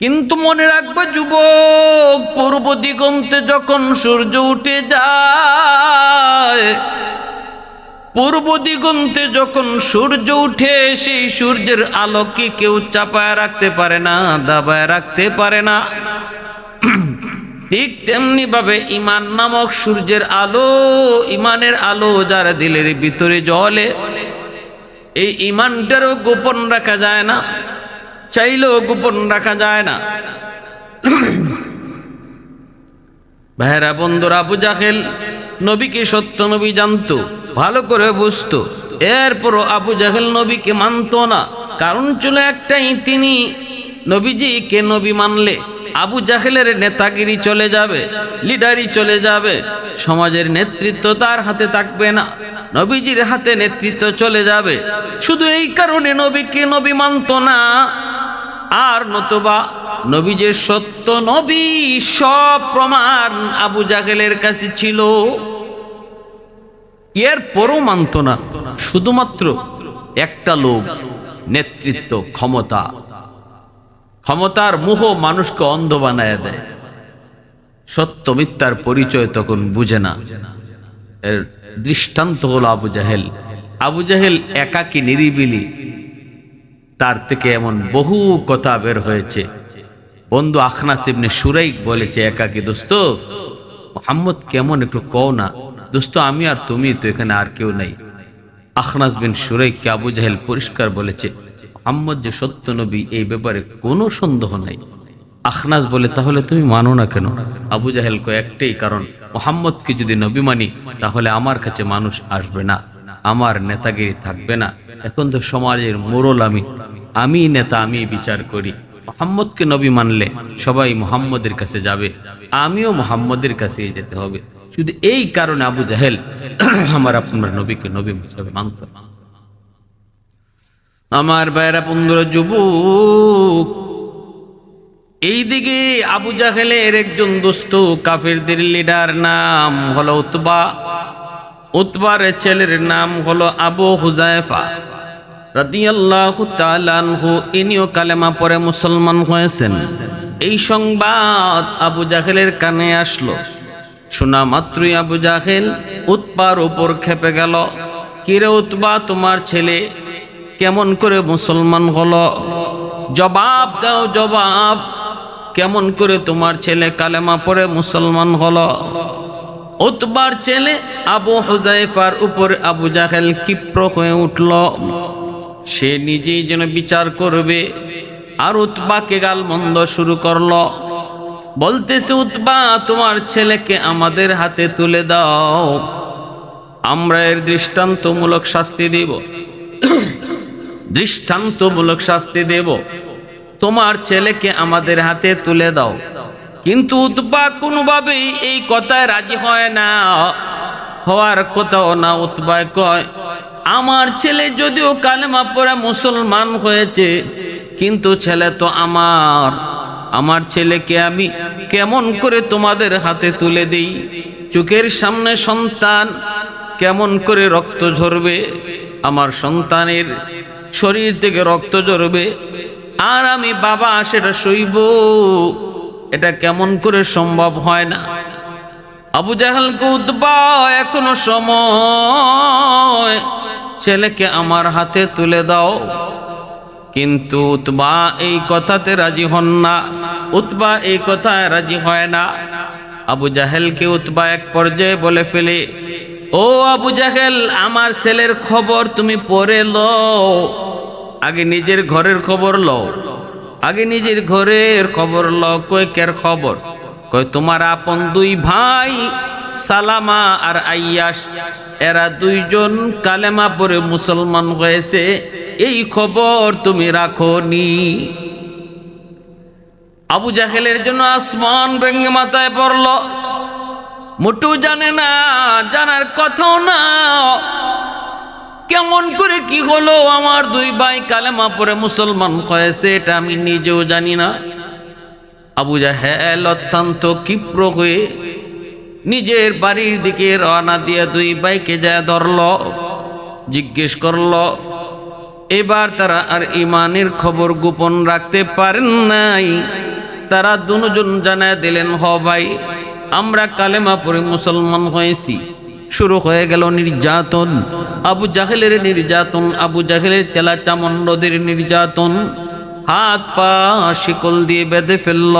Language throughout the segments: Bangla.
কিন্তু মনে রাখবে যুবক, পূর্ব দিগন্তে যখন সূর্য উঠে যায়, পূর্ব দিগন্তে যখন সূর্য উঠে, সেই সূর্যের আলোকে কেউ চাপায় রাখতে পারে না, দাবায় রাখতে পারে না। ঠিক তেমনি ভাবে ইমান নামক সূর্যের আলো, ইমানের আলো যার দিলের ভিতরে জ্বলে, এই ইমানটারও গোপন রাখা যায় না, চাইলেও গোপন রাখা যায় না। ভাইরা বন্ধুরা, আবু জাহেল নবীকে সত্য নবী জানতো, ভালো করে বুঝতো, এরপরও আবু জাহেল নবীকে মানতো না। কারণ ছিল একটাই, তিনি নবীজিকে নবী মানলে আবু জাহেলের নেতাগিরি চলে যাবে, লিডারি চলে যাবে, সমাজের নেতৃত্ব তার হাতে থাকবে না, নবীজির হাতে নেতৃত্ব চলে যাবে। শুধু এই কারণে নবীকে নবী মানতো না। আর নতুবা নবী যে সত্য নবী, সব প্রমাণ আবু জাহেলের কাছে ছিল, এর পরও মানত না। শুধুমাত্র একটা লোক, নেতৃত্ব, ক্ষমতা, ক্ষমতার মোহ মানুষকে অন্ধ বানায় দেয়। সত্য মিথ্যার পরিচয় তখন বুঝে না। এর দৃষ্টান্ত হলো আবু জাহেল। আবু জাহেল একাকী, নিরিবিলি, তার থেকে এমন বহু কথা বের হয়েছে। বন্ধু আখনাস ইবনে শুরাইক বলেছে একাকী, দোস্ত মুহাম্মদ কেমন, একটু কও না দোস্ত, আমি আর তুমি তো, এখানে আর কেউ নাই। আখনাস বিন শুরাইককে আবু জাহেল পরিষ্কার বলেছে, মুহাম্মদ যে সত্য নবী, এই ব্যাপারে কোনো সন্দেহ নাই। আখনাস বলে, তাহলে তুমি মানো না কেন? আবু জাহেল কয়, একটাই কারণ, মুহাম্মদকে যদি নবী মানি তাহলে আমার কাছে মানুষ আসবে না, আমার নেতাগিরি থাকবে না। এখন তো সমাজের মোড়ল আমি নেতা, আমি বিচার করি। মুহাম্মদকে নবী মানলে সবাই মুহাম্মদের কাছে যাবে, আমিও মুহাম্মদের কাছে যেতে হবে। শুধু এই কারণে আবু জাহেল আমার আপনার নবীকে নবী হিসেবে মানত। আমার ভাইরা বন্ধুরা, যুবক, এইদিকে আবু জাহেলের একজন দোস্ত, কাফেরদের লিডার, নাম হলো উতবা। উতবার ছেলের নাম হলো আবু হুযায়ফা রাদিয়াল্লাহু তাআলা আনহু। ইনিও কালেমা পড়ে মুসলমান হয়েছেন। এই সংবাদ আবু জাহেলের কানে আসলো। শোনা মাত্রই আবু জাহেল উতবার উপর খেপে গেল। কিরে উতবা, তোমার ছেলে কেমন করে মুসলমান হলো? জবাব দাও, জবাব। কেমন করে তোমার ছেলে কালেমা পড়ে মুসলমান হলো? উতবার ছেলে আবু হুযায়ফার উপর আবু জাহেল ক্ষিপ্র হয়ে উঠল। সে নিজেই যেন বিচার করবে, আর উতবাকে গালমন্দ শুরু করলো। বলতেছে, উতবা, তোমার ছেলেকে আমাদের হাতে তুলে দাও, আমরা এর দৃষ্টান্তমূলক শাস্তি দেব, দৃষ্টান্তমূলক শাস্তি দেব, তোমার ছেলেকে আমাদের হাতে তুলে দাও। কিন্তু উতবা কোনোভাবেই এই কথায় রাজি হয় না, হওয়ার কথাও না। উতবায় কয়, আমার ছেলে যদিও কালেমা পড়ে মুসলমান হয়েছে, কিন্তু ছেলে তো আমার ছেলেকে আমি কেমন করে তোমাদের হাতে তুলে দিই? চোখের সামনে সন্তান, কেমন করে রক্ত ঝরবে, আমার সন্তানের শরীর থেকে রক্ত ঝরবে, আর আমি বাবা সেটা সইব? এটা কেমন করে সম্ভব হয় না। আবু জাহেলকে উতবা, এখনো সময়, ছেলেকে আমার হাতে তুলে দাও। কিন্তু উতবা এই কথাতে রাজি হন না, উতবা এই কথায় রাজি হয় না। আবু জাহেলকে উতবা এক পর্যায়ে বলে ফেলে, ও আবু জাহেল, আমার ছেলের খবর তুমি পরে লও, আগে নিজের ঘরের খবর লও, আগে নিজের ঘরের খবর লও। কই কের খবর? কই তোমার আপন দুই ভাই সালামা আর আইয়াস, এরা দুইজন কালেমা পড়ে মুসলমান হয়েছে, এই খবর তুমি রাখো নি। আবু জাহেলের জন্য আসমান ভেঙে মাথায় পড়ল। মোটু জানে না, জানার কথাও না, কেমন করে কি হলো আমার দুই ভাই কালেমা পড়ে মুসলমান হয়েছে, এটা আমি নিজেও জানি না। আবু জাহেল অত্যন্ত ক্ষিপ্র হয়ে নিজের বাড়ির দিকে রওনা দিয়ে দুই ভাইকে যায় ধরল, জিজ্ঞেস করল। এবার তারা আর ইমানের খবর গোপন রাখতে পারেন নাই। তারা দুজন জানায় দিলেন, হ ভাই, আমরা কালেমা পড়ে মুসলমান হয়েছি। শুরু হয়ে গেল নির্যাতন, আবু জাহেলের নির্যাতন, আবু জাহেলের চেলা চামণ্ডদের নির্যাতন। হাত পা শিকল দিয়ে বেঁধে ফেলল,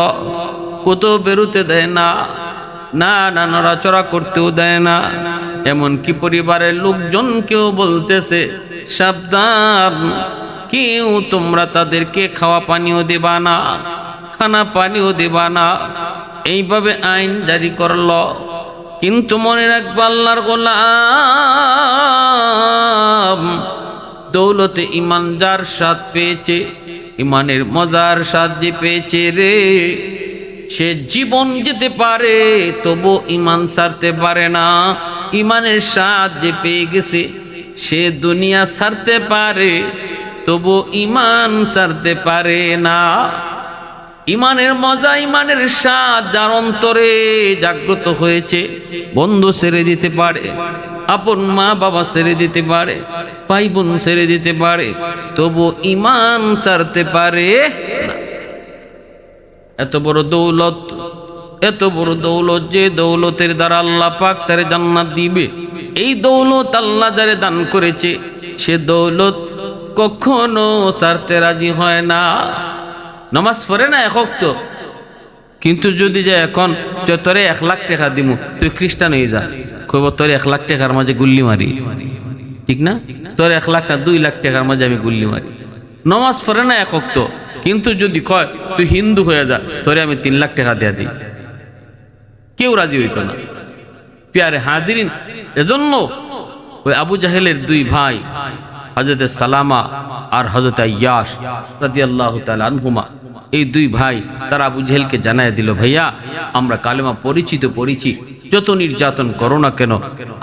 কোথাও বেরোতে দেয় না, না না নড়াচড়া করতেও দেয় না। এমনকি পরিবারের লোকজনকেও বলতেছে, সাবধান, কেউ তোমরা তাদেরকে খাওয়া পানিও দেবা না, খানা পানিও দেবা না। এইভাবে আইন জারি করল। কিন্তু মনে রাখবো আল্লাহর গোলাম, দৌলতে ইমান যার স্বাদ পেয়েছে, ইমানের মজার স্বাদ যে পেয়েছে রে, সে জীবন যেতে পারে তবু ইমান ছাড়তে পারে না। ইমানের স্বাদ যে পেয়ে গেছে, সে দুনিয়া ছাড়তে পারে তবু ইমান ছাড়তে পারে না। ইমানের মজা, ইমানের স্বাদ যার অন্তরে জাগ্রত হয়েছে, বন্ধু ছেড়ে দিতে পারে, আপন মা বাবা ছেড়ে দিতে পারে, ভাই বোন ছেড়ে দিতে পারে, তবু ইমান ছাড়তে পারে না। এত বড় দৌলত, এত বড় দৌলত, যে দৌলতের দ্বারা আল্লাহ পাক তারে জান্নাত দিবে, এই দৌলত আল্লাহ যারে দান করেছে, সে দৌলত কখনো ছাড়তে রাজি হয় না। নামাজ পড়ে না এক ওয়াক্ত, কিন্তু যদি যে এখন তোরে 1 লাখ টাকা দিমু, তুই খ্রিস্টান হয়ে যা, কইব তোর 1 লাখ টাকার মাঝে গুল্লি মারি, ঠিক না? তোর 1 লাখ না 2 লাখ টাকার মাঝে আমি গুল্লি মারি। নামাজ পড়ে না এক ওয়াক্ত, কিন্তু যদি কয় তুই হিন্দু হয়ে যা, তোরে আমি 3 লাখ টাকা দেয়া দিই, কেউ রাজি হইতো না। প্যারে হাজিরিন, এজন্য ওই আবু জাহেলের 2 ভাই, হযরত সালামা আর হযরত আইয়াস রাদিয়াল্লাহু তাআলা আনহুমা, এই 2 ভাই তারা আবু জাহেলকে জানায় দিল, ভাইয়া আমরা কালেমা পড়েছি, যত নির্যাতন করো না কেন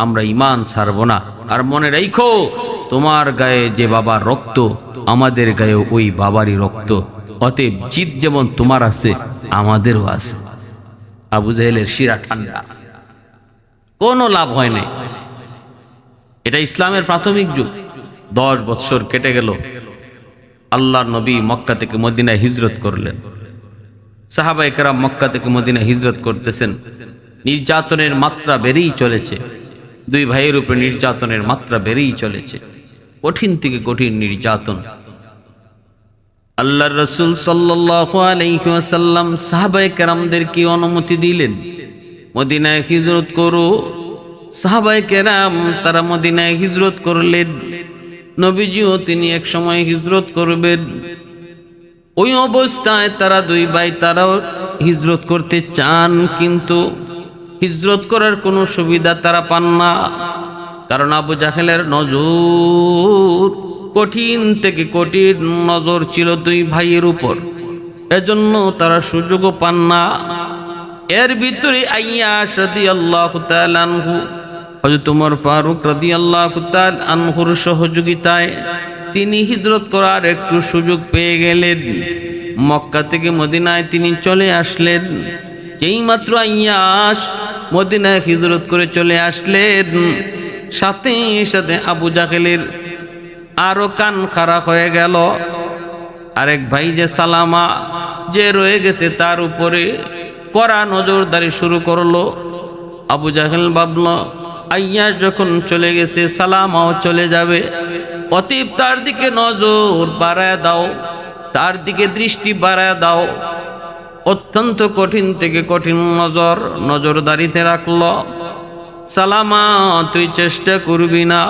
আমরা ঈমান ছাড়ব না। আর মনে রাখো, তোমার গায়ে যে বাবার রক্ত, আমাদের গায়ে ওই বাবারই রক্ত, অতএব জিদ যেমন তোমার আছে আমাদেরও আছে। আবু জাহেলের শিরা ঠান্ডা, কোনো লাভ হয় নাই। এটা ইসলামের প্রাথমিক যুগ। 10 বৎসর কেটে গেল, আল্লাহর নবী মক্কা থেকে মদিনায় হিজরত করলেন। সাহাবায়ে কেরাম মক্কা থেকে মদিনায় হিজরত করতেছেন। নির্যাতনের মাত্রা বেড়েই চলেছে, 2 ভাইয়ের উপরে নির্যাতনের মাত্রা বেড়েই চলেছে, কঠিন থেকে কঠিন নির্যাতন। আল্লাহর রাসূল সাল্লাল্লাহু আলাইহি ওয়াসাল্লাম সাহাবায়ে কেরামদেরকে অনুমতি দিলেন, মদিনায় হিজরত করো। সাহাবায়ে কেরাম তারা মদিনায় হিজরত করলেন। নবীজিও তিনি এক সময় হিজরত করবেন। ওই অবস্থায় তারা 2 ভাই তারাও হিজরত করতে চান, কিন্তু হিজরত করার কোনো সুবিধা তারা পান না। কারণ আবু জাহেলের নজর, কঠিন থেকে কঠিন নজর ছিল 2 ভাইয়ের উপর, এজন্য তারা সুযোগও পান না। এর ভিতরে আইয়াস রাদিয়াল্লাহু তাআলা আনহু, হযরত ওমর ফারুক রাদিয়াল্লাহু তাআলা আনহুর সহযোগিতায় তিনি হিজরত করার একটু সুযোগ পেয়ে গেলেন। মক্কা থেকে মদিনায় তিনি চলে আসলেন। যেই মাত্র আইয়াস মদিনায় হিজরত করে চলে আসলেন, সাথে সাথে আবু জাহেলের আরো কান খাড়া হয়ে গেল। আরেক ভাই যে সালামা, যে রয়ে গেছে, তার উপরে কড়া নজরদারি শুরু করলো। আবু জাহেল ভাবল, আইয়াস যখন চলে গেছে, সালামাও চলে যাবে, অতএব তার দিকে নজর বাড়ায় দাও, তার দিকে দৃষ্টি বাড়ায় দাও। অত্যন্ত কঠিন থেকে কঠিন নজরদারিতে রাখলো। সালামা, তুই চেষ্টা করবি না,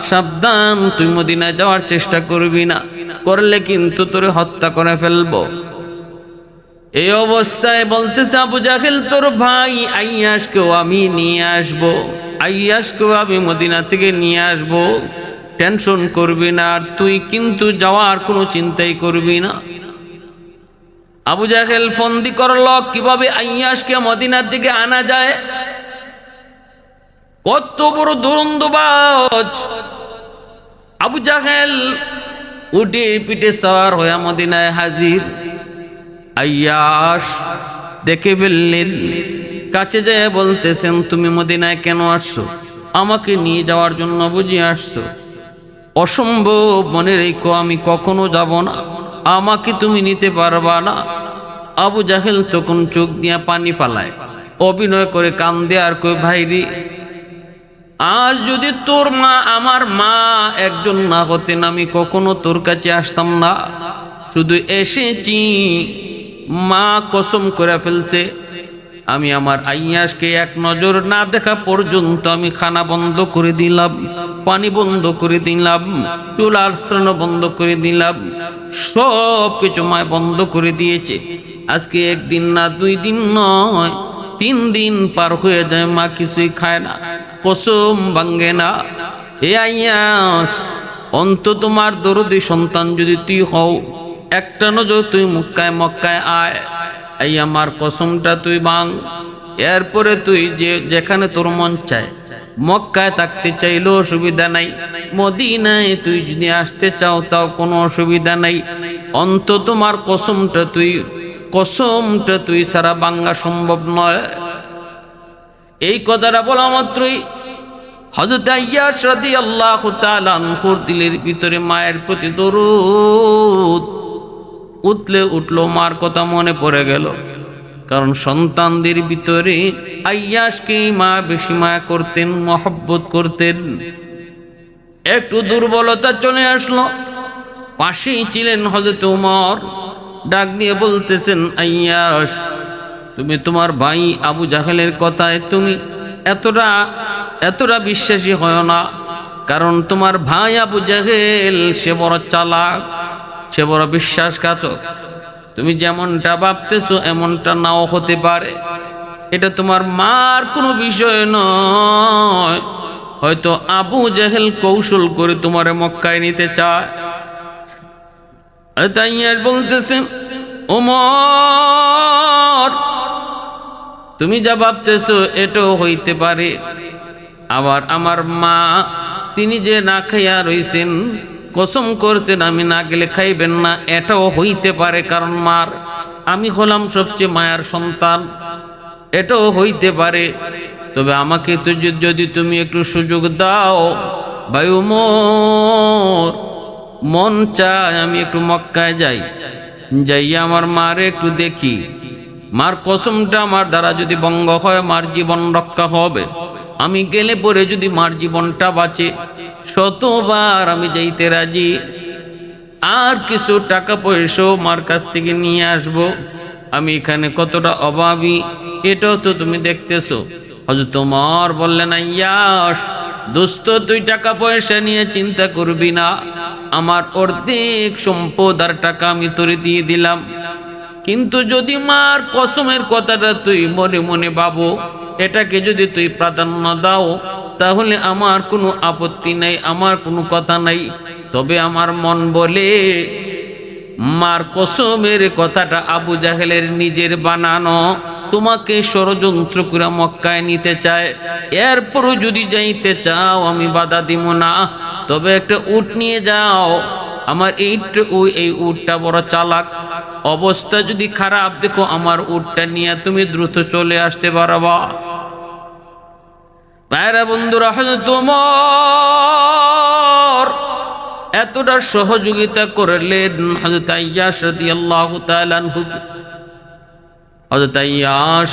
সাবধান, তুই মদিনায় যাওয়ার চেষ্টা করবি না, করলে কিন্তু তোরে হত্যা করে ফেলবো। এই অবস্থায় বলতেছে আবু জাহেল, তোর ভাই আইয়াসকেও আমি নিয়ে আসবো, আইয়াসকেও আমি মদিনা থেকে নিয়ে আসবো, টেনশন করবি না, আর তুই কিন্তু যাওয়ার কোনো চিন্তাই করবি না। আবু জাহেল ফন্দি করল কিভাবে আইয়াসকে মদিনার দিকে আনা যায়। কত বড় দুরন্দবাজ আবু জাহেল! উটে পিঠে সওয়ার হয়ে মদিনায় হাজির। আইয়াস দেখে ফেললেন, কাছে যেয়ে বলতেছেন, তুমি মদিনায় কেন আসছো? আমাকে নিয়ে যাওয়ার জন্য বুঝি আসছো? অসম্ভব, মনে রেখো আমি কখনো যাব না, আমাকে তুমি নিতে পারবা না। আবু জাহেল তখন চোখ দিয়া পানি ফালায়, অভিনয় করে কান্দে আর কই, ভাইরি আজ যদি তোর মা আমার মা একজন না হতেন আমি কখনো তোর কাছে আসতাম না, শুধু এসেছি মা কসম করে ফেলছে আমি আমার আইয়াসকে এক নজর না দেখা পর্যন্ত আমি খানা বন্ধ করে দিলাম, পানি বন্ধ করে দিলাম, চুলার শ্রণ বন্ধ করে দিলাম, সব কিছু মায় বন্ধ করে দিয়েছে। আজকে একদিন না 2 দিন নয় 3 দিন পার হয়ে যায় মা কিছুই খায় না, কসম ভাঙ্গে না। এ আইয়াস, অন্ত তোমার দরদি সন্তান যদি তুই হও, একটা নজর তুই মক্কায় আয়, এই আমার কসমটা তুই ভাঙ। এরপরে তুই যেখানে তোর মন চায়, মক্কায় থাকতে চাইলেও অসুবিধা নাই, মদিনায় তুই যদি আসতে চাও তাও কোনো অসুবিধা নাই, অন্ত তোমার কসমটা তুই সারা ভাঙ্গা সম্ভব নয়। এই কথাটা বলা মাত্রই হযরত আইয়াশ রাদিয়াল্লাহু তাআলা আনহুর দিলের ভিতরে মায়ের প্রতি দরুদ উতলে উঠলো, মার কথা মনে পড়ে গেল। কারণ সন্তানদের ভিতরে আইয়াশকে মা বেশি মায়া করতেন, মহব্বত করতেন। একটু দুর্বলতা চলে আসলো, পাশেই ছিলেন হযরত ওমর, ডাক দিয়ে বলতেছেন, আইয়াশ তুমি তোমার ভাই আবু জাহেলের কথায় তুমি এতটা বিশ্বাসী হয় না, কারণ তোমার ভাই আবু জাহেল সে বড় চালাক, সে বড় বিশ্বাসঘাতক। তুমি যেমনটা ভাবতেছো এমনটা নাও হতে পারে, এটা তোমার মার কোনো বিষয় নয়, হয়তো আবু জাহেল কৌশল করে তোমারে মক্কায় নিতে চায়। তাই বলতেছেন, ওমর তুমি যা ভাবতেছো এটাও হইতে পারে, আবার আমার মা তিনি যে না খাইয়া রইছেন, কসম করছেন আমি না গেলে খাইবেন না, এটাও হইতে পারে, কারণ মার আমি হলাম সবচেয়ে মায়ার সন্তান, এটাও হইতে পারে। তবে আমাকে তো যদি তুমি একটু সুযোগ দাও ভাই ওমর, মন চায় আমি একটু মক্কায় যাইয়া আমার মারে একটু দেখি, মার কসমটা আমার দ্বারা যদি ভঙ্গ হয় মার জীবন রক্ষা হবে, আমি গেলে পরে যদি মার জীবনটা বাঁচে, শতবার আমি যাইতে রাজি। আর কিছু টাকা পয়সাও মার কাছ থেকে নিয়ে আসব, আমি এখানে কতটা অভাবী এটাও তো তুমি দেখতেছো। হযরত ওমর বললেন, আইয়াশ দোস্ত তুই টাকা পয়সা নিয়ে চিন্তা করবি না, আমার অর্ধেক সম্পদ আর টাকা আমি তোরে দিয়ে দিলাম, কিন্তু যদি মার কসমের কথাটা তুই মনে মনে ভাবো, এটাকে যদি তুই প্রাধান্য দাও, তাহলে আমার কোনো আপত্তি নাই, আমার কোনো কথা নাই। তবে আমার মন বলে মার কসমের কথাটা আবু জাহেলের নিজের বানানো, তোমাকে ষড়যন্ত্র করে মক্কায় নিতে চায়, এরপরও যদি যাইতে চাও আমি বাধা দিব না, তবে একটা উট নিয়ে যাও, আমার এই উটটা বড় চালাক, অবস্থা যদি খারাপ দেখো আমার উটটা নিয়ে তুমি দ্রুত চলে আসতে পারবা। ভাইরা বন্ধুরা, হযরত ওমর এতটা সহযোগিতা করলেন হযরত আইয়াশ রাদিয়াল্লাহু তাআলা আনহু। হযরত আইয়াশ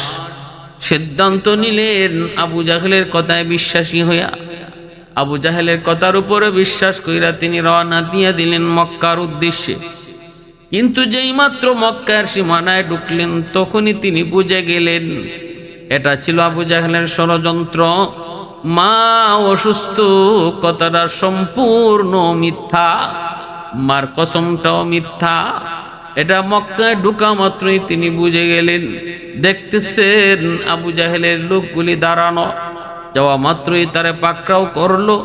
সিদ্ধান্ত নিলেন আবু জাহেলের কথায় বিশ্বাসী হইয়া, আবু জাহেলের কথার উপরে বিশ্বাস কইরা তিনি রওনা দিয়ে দিলেন মক্কার উদ্দেশ্যে। কিন্তু যেই মাত্র মক্কার সীমানায় ঢুকলেন তখনই তিনি বুঝে গেলেন এটা ছিল আবু জাহেলের ষড়যন্ত্র, মা অসুস্থ কথাটা সম্পূর্ণ মিথ্যা, মার কসমটাও মিথ্যা। এটা মক্কায় ঢুকা মাত্রই তিনি বুঝে গেলেন। দেখতেছেন আবু জাহেলের লোকগুলি দাঁড়ানো, যাওয়া মাত্রই তারে পাকড়াও করলো,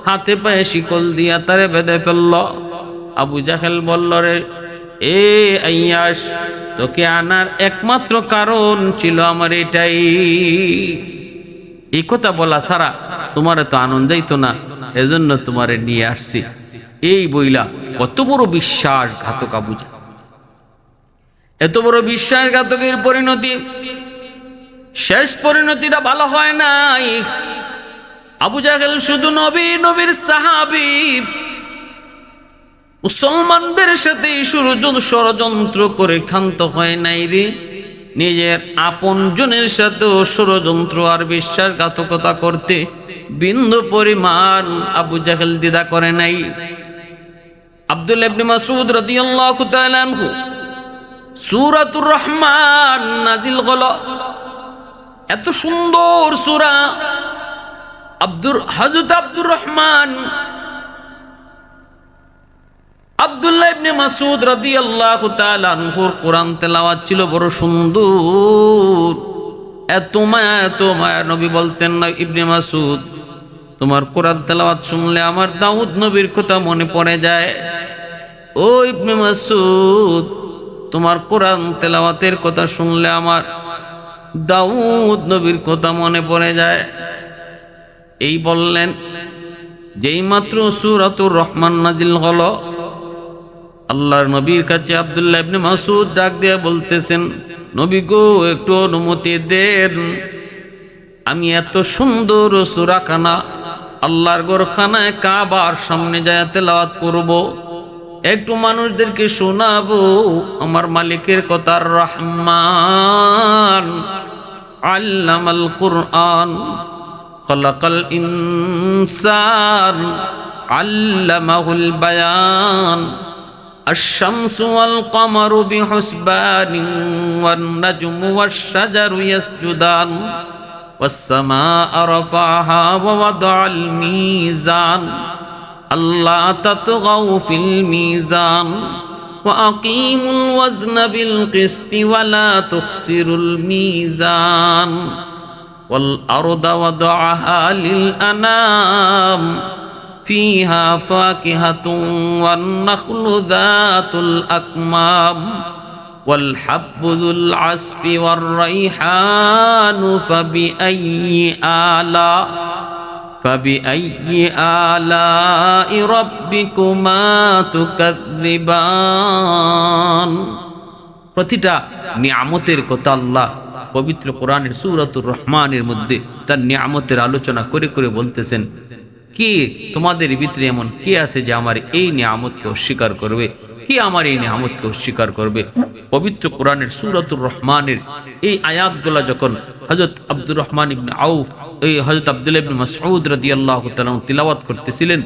হাতে পায়ে শিকল দিয়া তারে বেঁধে ফেলল। আবু জাহেল বলল, রে এ আইয়াশ, তোকে আনার একমাত্র কারণ ছিল আমার এটাই, এই কথা বলা ছাড়া তোমারে তো আনন্দ যাইতো না, এজন্য তোমারে নিয়ে আসছি। এই বইলা কত বড় বিশ্বাসঘাতক আবু জাহেল, এত বড় বিশ্বাসঘাতকের পরিণতি, শেষ পরিণতিটা ভালো হয় নাই। আবু জাহেল শুধু নবীর সাহাবী, মুসলমানদের সাথে ষড়যন্ত্র করে ক্ষান্ত হয় নাই রে, নিজের আপন জনের সাথেও ষড়যন্ত্র আর বিশ্বাসঘাতকতা করতে বিন্দু পরিমাণ আবু জাহেল দ্বিধা করে নাই। আব্দুল্লাহ ইবনে মাসউদ রাদিয়াল্লাহু তাআলা আনহু সূরাতুর রহমান নাজিল হলো। এত সুন্দর সূরা। হযরত আব্দুর রহমান আব্দুল্লাহ ইবনে মাসউদ রাদিয়াল্লাহু তাআলা আনহুর কোরআন তেলাওয়াত ছিল বড় সুন্দর। এত মায়া নবী বলতেন না, ইবনে মাসউদ তোমার কোরআন তেলাওয়াত শুনলে আমার দাউদ নবীর কথা মনে পড়ে যায়। ও ইবনে মাসউদ তোমার কোরআন তেলাওয়াতের কথা শুনলে আমার দাউদ নবীর কথা মনে পড়ে যায়। এই বললেন, যেই মাত্র সূরাতুর রহমান নাজিল হলো, আল্লাহর নবীর কাছে আব্দুল্লাহ ইবনে মাসউদ ডাক দিয়ে বলতেছেন, নবী গো একটু অনুমতি দেন, আমি এত সুন্দর সূরাখানা আল্লাহর ঘরখানায় কাবার সামনে যায় তেলাওয়াত করব, একটু মানুষদেরকে শোনাবো আমার মালিকের কথা। রহমান আল্লামাল কুরআন খলাকাল ইনসান আল্লামাহুল বায়ান الشمس والقمر بحسبان والنجم والشجر يسجدان والسماء رفعها ووضع الميزان ألا تطغوا في الميزان وأقيموا الوزن بالقسط ولا تخسروا الميزان والأرض وضعها للأنام فيها فاكهة والنخل ذات الأكمام والحب ذو العصف والريحان فبأي آلاء ربكما تكذبان। প্রতিটা নিয়ামতের কথা আল্লাহ পবিত্র কোরআনের সূরাতুর রহমানের মধ্যে তার নিয়ামতের আলোচনা করে করে বলতেছেন, কি তোমাদের ভিতরে এমন কে আছে যে আমার এই নিয়ামতকে অস্বীকার করবে, কি আমার এই নিয়ামতকে অস্বীকার করবে। পবিত্র কোরআনের সূরাতুর রহমানের এই আয়াতগুলা যখন হযরত আব্দুর রহমান ইবনে আউফ এই হযরত আব্দুল্লাহ ইবনে মাসউদ রাদিয়াল্লাহু তাআলা তিলাওয়াত করতেছিলেন,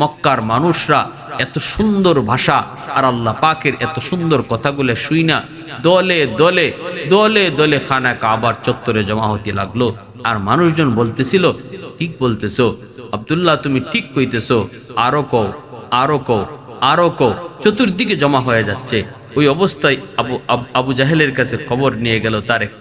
মক্কার মানুষরা এত সুন্দর ভাষা আর আল্লাহ পাকের এত সুন্দর কথাগুলো শুইনা দলে দলে দলে দলে খানা কাবার চত্বরে জমা হতে লাগলো। আর মানুষজন বলতেছিল, ঠিক বলতেছো আব্দুল্লাহ, তুমি ঠিক কইতেছো, আরো কও, আরো কও, আরো কও। চতুর্দিকে জমা হয়ে যাচ্ছে। ওই অবস্থায় আবু জাহেলের কাছে খবর নিয়ে গেল তার এক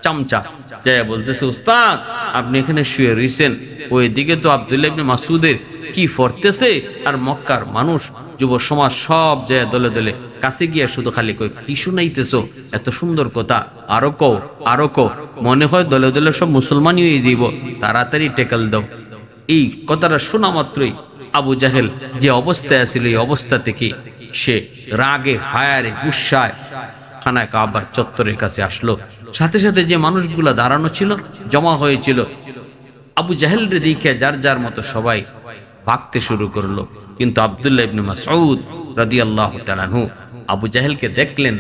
চামচা, যায় বলতেছে, উস্তাদ আপনি এখানে শুয়ে রইছেন, ওই দিকে তো আব্দুল্লাহ ইবনে মাসউদের কি ফরতেছে, আর মক্কার মানুষ যুব সমাজ সব যায় দলে দলে কাছে গিয়া শুধু খালি কই, কি শুনাইতেছো এত সুন্দর কথা, আরো কও, আরো কও। মনে হয় দলে দলে সব মুসলমানই হয়ে যাইব, তাড়াতাড়ি টেকাল দাও। এই কথাটা শোনা মাত্রই আবু জাহেল যে অবস্থায় আছিল, এই অবস্থা থেকে সে রাগে ফায়ারে গুসায় খানায় কাবার চত্বরের কাছে আসলো। সাথে সাথে যে মানুষগুলা দাঁড়ানো ছিল, জমা হয়েছিল, আবু জাহেল রে দেখে যার যার মতো সবাই ভাগতে শুরু করলো। কিন্তু আব্দুল্লাহ ইবনে মাসউদ রাদিয়াল্লাহু তাআলা আনহু আবু জাহেলকে দেখলেন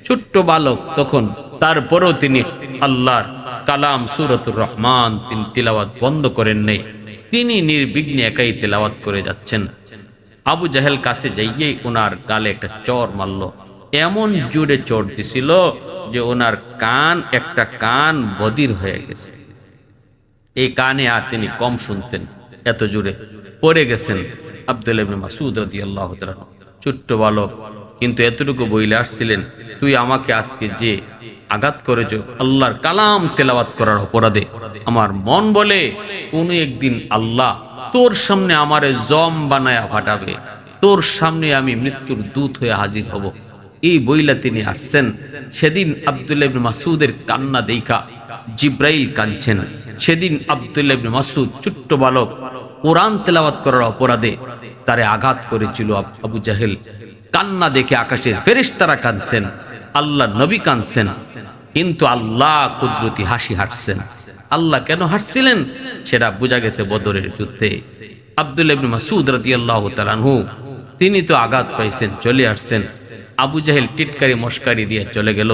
ছোট্ট বালক তখন, তারপরেও তিনি আল্লাহর কালাম সূরাতুর রহমান তিনি তিলাওয়াত বন্ধ করেন নাই, তিনি নির্বিঘ্নে একাই তেলাওয়াত করে যাচ্ছেন। আবু জাহেল কাছে যাইয়েই ওনার গালে একটা চর মারল, এমন জোরে চর দিছিল যে ওনার একটা কান বধির হয়ে গেছে। এই কানে আর তিনি কম শুনতেন, এত জোরে পড়ে গেছেন। আব্দুল্লাহ ইবনে মাসউদ রাদিয়াল্লাহু তাআলা ছোট্ট বালক, কিন্তু এতটুকু বইলে আসছিলেন, তুই আমাকে আজকে যে আঘাত করেছ আল্লাহর কালাম তেলাওয়াত করার অপরাধে, আমার মন বলে কোনো একদিন আল্লাহ তোর সামনে আমারে জম বানায়া ফাটাবে, তোর সামনে আমি মৃত্যুর দূত হয়ে হাজির হব। এই বইলা তিনি আসছেন। সেদিন আব্দুল্লাহ ইবনে মাসউদের কান্না দেখা জিব্রাইল কাঁদছেন। সেদিন আব্দুল্লাহ ইবনে মাসউদ ছোট্ট বালক কোরআন তেলাওয়াত করার অপরাধে তারে আঘাত করেছিল আবু জাহেল। কান্না দেখে আকাশের ফেরেশতারা কাঁদছেন, আল্লাহ নবী কাঁদছেন, কিন্তু আল্লাহ কুদরতি হাসি হাসছেন। আল্লাহ কেন হাসছিলেন সেটা বোঝা গেছে বদরের যুদ্ধে। আব্দুল্লাহ ইবনে মাসউদ রাদিয়াল্লাহু তাআলা আনহু তিনি তো আঘাত পাইছেন, চলে আসছেন। আবু জাহেল টিটকারি মস্কারি দিয়ে চলে গেল।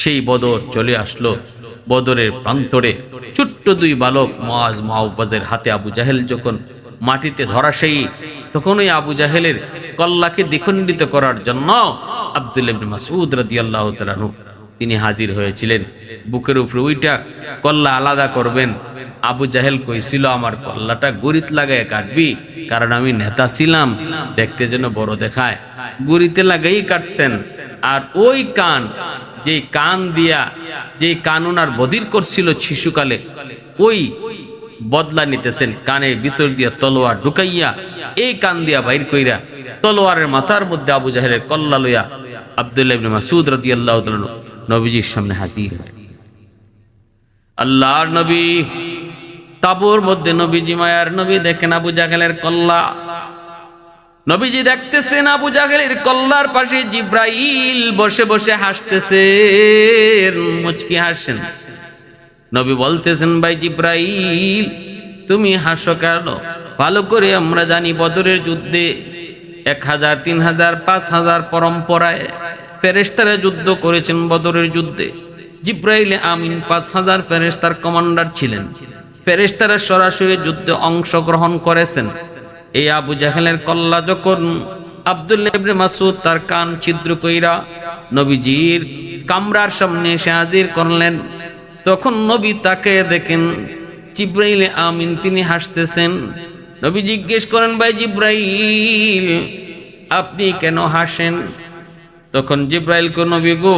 সেই বদর চলে আসলো। বদরের প্রান্তরে ছোট্ট দুই বালক মুআজ মুআওয়াজের হাতে আবু জাহেল যখন মাটিতে ধরাশায়ী, তখন ওই আবু জাহেলের কল্লাকে দ্বিখণ্ডিত করার জন্য আব্দুল্লাহ ইবনে মাসউদ রাদিয়াল্লাহু তাআলা আনহু তিনি হাজির হয়েছিলেন। বুকের উপরে ওইটা কল্লা আলাদা করবেন। আবু জাহেল কইছিল, আমার কল্লাটা গুরিত লাগায় কাটবি, কারণ আমি নেতা ছিলাম, দেখতে যেন বড় দেখায়। গুরিতে লাগাই কাটছেন। আর ওই কান, যে কান দিয়া, যে কান ওনার বধির করছিল শিশুকালে, ওই বদলা নিতেছেন। কানের ভিতর দিয়া তলোয়ার ঢুকাইয়া এই কান দিয়া বাইর কইরা তলোয়ারের মাথার মধ্যে আবু জাহেলের কল্লা লইয়া আব্দুল্লাহ ইবনে মাসউদ রাদিয়াল্লাহু তাআলা নবীজির সামনে হাজির হয়। আল্লাহর নবী তাবুর মধ্যে, নবীজি মায়ার নবী দেখেন আবু জাহেলের কল্লা। নবীজি দেখতেছেন আবু জাহেলের কল্লার পাশে জিব্রাইল বসে বসে হাসতেছেন, মুচকি হাসছেন। নবী বলতেছেন, ভাই জিব্রাইল, তুমি হাসো কেন? ভালো করে আমরা জানি বদরের যুদ্ধে 1000, 3000, 5000 পরম্পরায় ফেরেশতারা যুদ্ধ করেছেন। বদরের যুদ্ধে জিব্রাইল আমিন 5000 ফেরেশতার কমান্ডার ছিলেন। ফেরেশতারা সরাসরি যুদ্ধে অংশগ্রহণ করেছেন। এই আবু জাহেলের কল্লা যখন আব্দুল্লাহ ইবনে মাসউদ তার কান ছিদ্র কইরা নবীজির কামরার সামনে এসে হাজির করলেন, তখন নবী তাকে দেখেন জিব্রাইল আমিন তিনি হাসতেছেন। নবী জিজ্ঞেস করেন, ভাই জিব্রাইল, আপনি কেন হাসেন? তখন জিব্রাইল কো, নবী গো,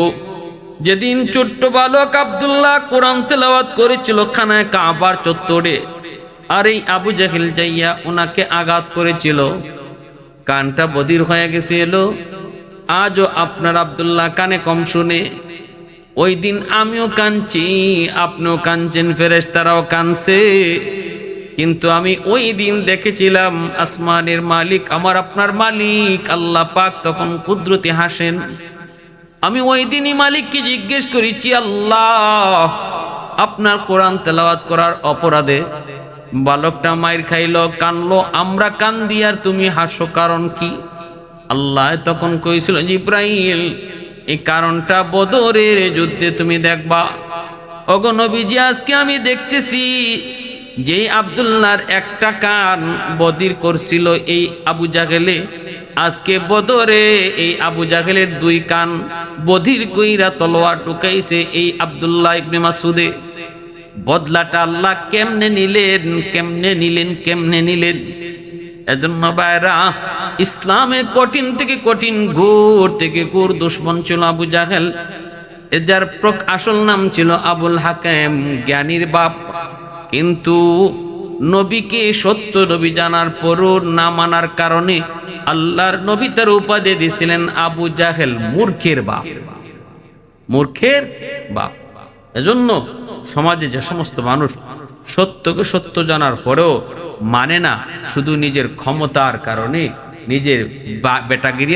যেদিন ছোট্ট বালক আব্দুল্লাহ কোরআন তেলাওয়াত করেছিল খানায় কাবার চত্বরে, আর এই আবু জাহেল যাইয়া ওনাকে আঘাত করেছিল, কানটা বধির হয়ে গেছিল। আজও আপনার আব্দুল্লাহ কানে কম শুনে। ওই দিন আমিও কাঁদছি, আপনিও কাঁদছেন, ফেরেশতারাও কাঁদছে। কিন্তু আমি ওই দিন দেখেছিলাম আসমানের মালিক, আমার আপনার মালিক আল্লাহ পাক তখন কুদরতি হাসেন। আমি ওই দিনই মালিককে জিজ্ঞেস করেছি, আল্লাহ, আপনার কোরআন তেলাওয়াত করার অপরাধে বালকটা মাইর খাইলো, কানলো, আমরা কান্দি আর তুমি হাসো, কারণ কি? আল্লাহ তখন কইছিল, জিব্রাইল, এই কারণটা বদরের যুদ্ধে তুমি দেখবা। ওগো নবীজি, আজকে আমি দেখতেছি যে আব্দুল্লাহর একটা কান বধির করছিল এই আবু জাহেলে, আজকে বদরে এই আবু জাহেলের 2 কান বধির কইরা তলোয়ার ঢুকাইছে এই আব্দুল্লাহ ইবনে মাসউদে। বদলাটা আল্লাহ কেমনে নিলেন, কেমনে নিলেন, কেমনে নিলেন? এজন্য ভাইরা, ইসলামের কঠিন থেকে কঠিন, ঘোর থেকে ঘোর দুশমন ছিল আবু জাহেল। যার আসল নাম ছিল আবুল হাকাম, জ্ঞানীর বাপ। কিন্তু নবীকে সত্য নবী জানার পরও না মানার কারণে আল্লাহর নবী তার উপাধি দিয়েছিলেন আবু জাহেল, মূর্খের বাপ, মূর্খের বাপ। এজন্য সমাজে যে সমস্ত মানুষ সত্যকে সত্য জানার পরেও মানে না, শুধু নিজের ক্ষমতার কারণে, নিজের বেটাগিরিয়া